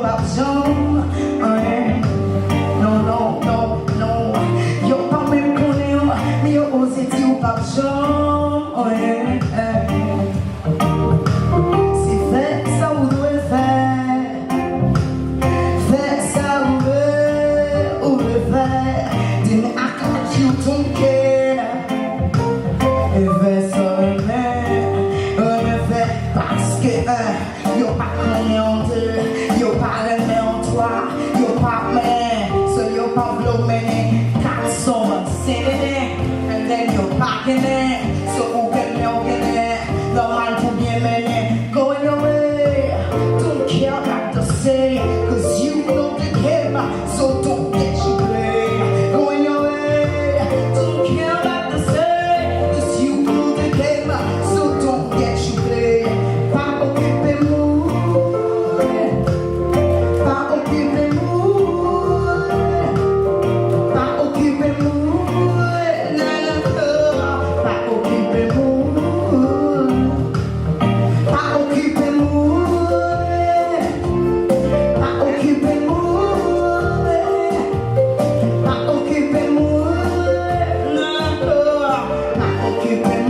pas besoin. Non, non, non, non. Yo pas même connaît, mais yo osé dire pas besoin. Si fait ça vous devez faire. Fais ça ou le faire. Dis-moi à quand tu ton cœur. Et fais ça me fait parce que yo pas connaît en deux, yo pas remet en toi, yo pas mais, so yo pas v'lo mener, 400 c'est and then yo pas gagné, so ou gagné, normal pour bien mener, going your way, don't care what to say, cause you know the game, so don't get you play, going your way, don't care what to say, cause you know the game, so don't get you play, pas occuper pas occuper pas occuper pas occuper pas occuper pas occuper pas occuper pas occuper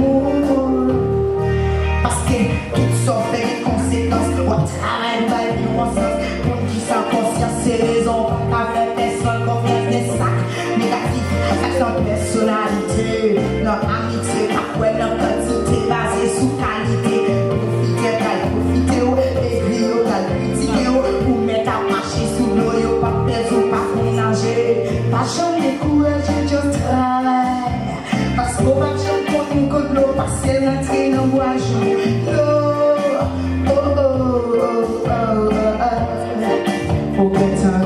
parce que toutes sortes de conséquences on travaille pas du bon sens pour qui sa conscience c'est raison avec personne confiance des sacs négatifs sans personnalité non amitié pas quoi non quantité basée sous qualité profiter écrire critiquer ou mettre à marcher sous l'eau yo pas perdre ou pas ménager pas jamais décourager just try parce qu'on va jamais prendre une côte l'eau parce qu'elle rentre dans bois jour oh oh oh oh oh oh oh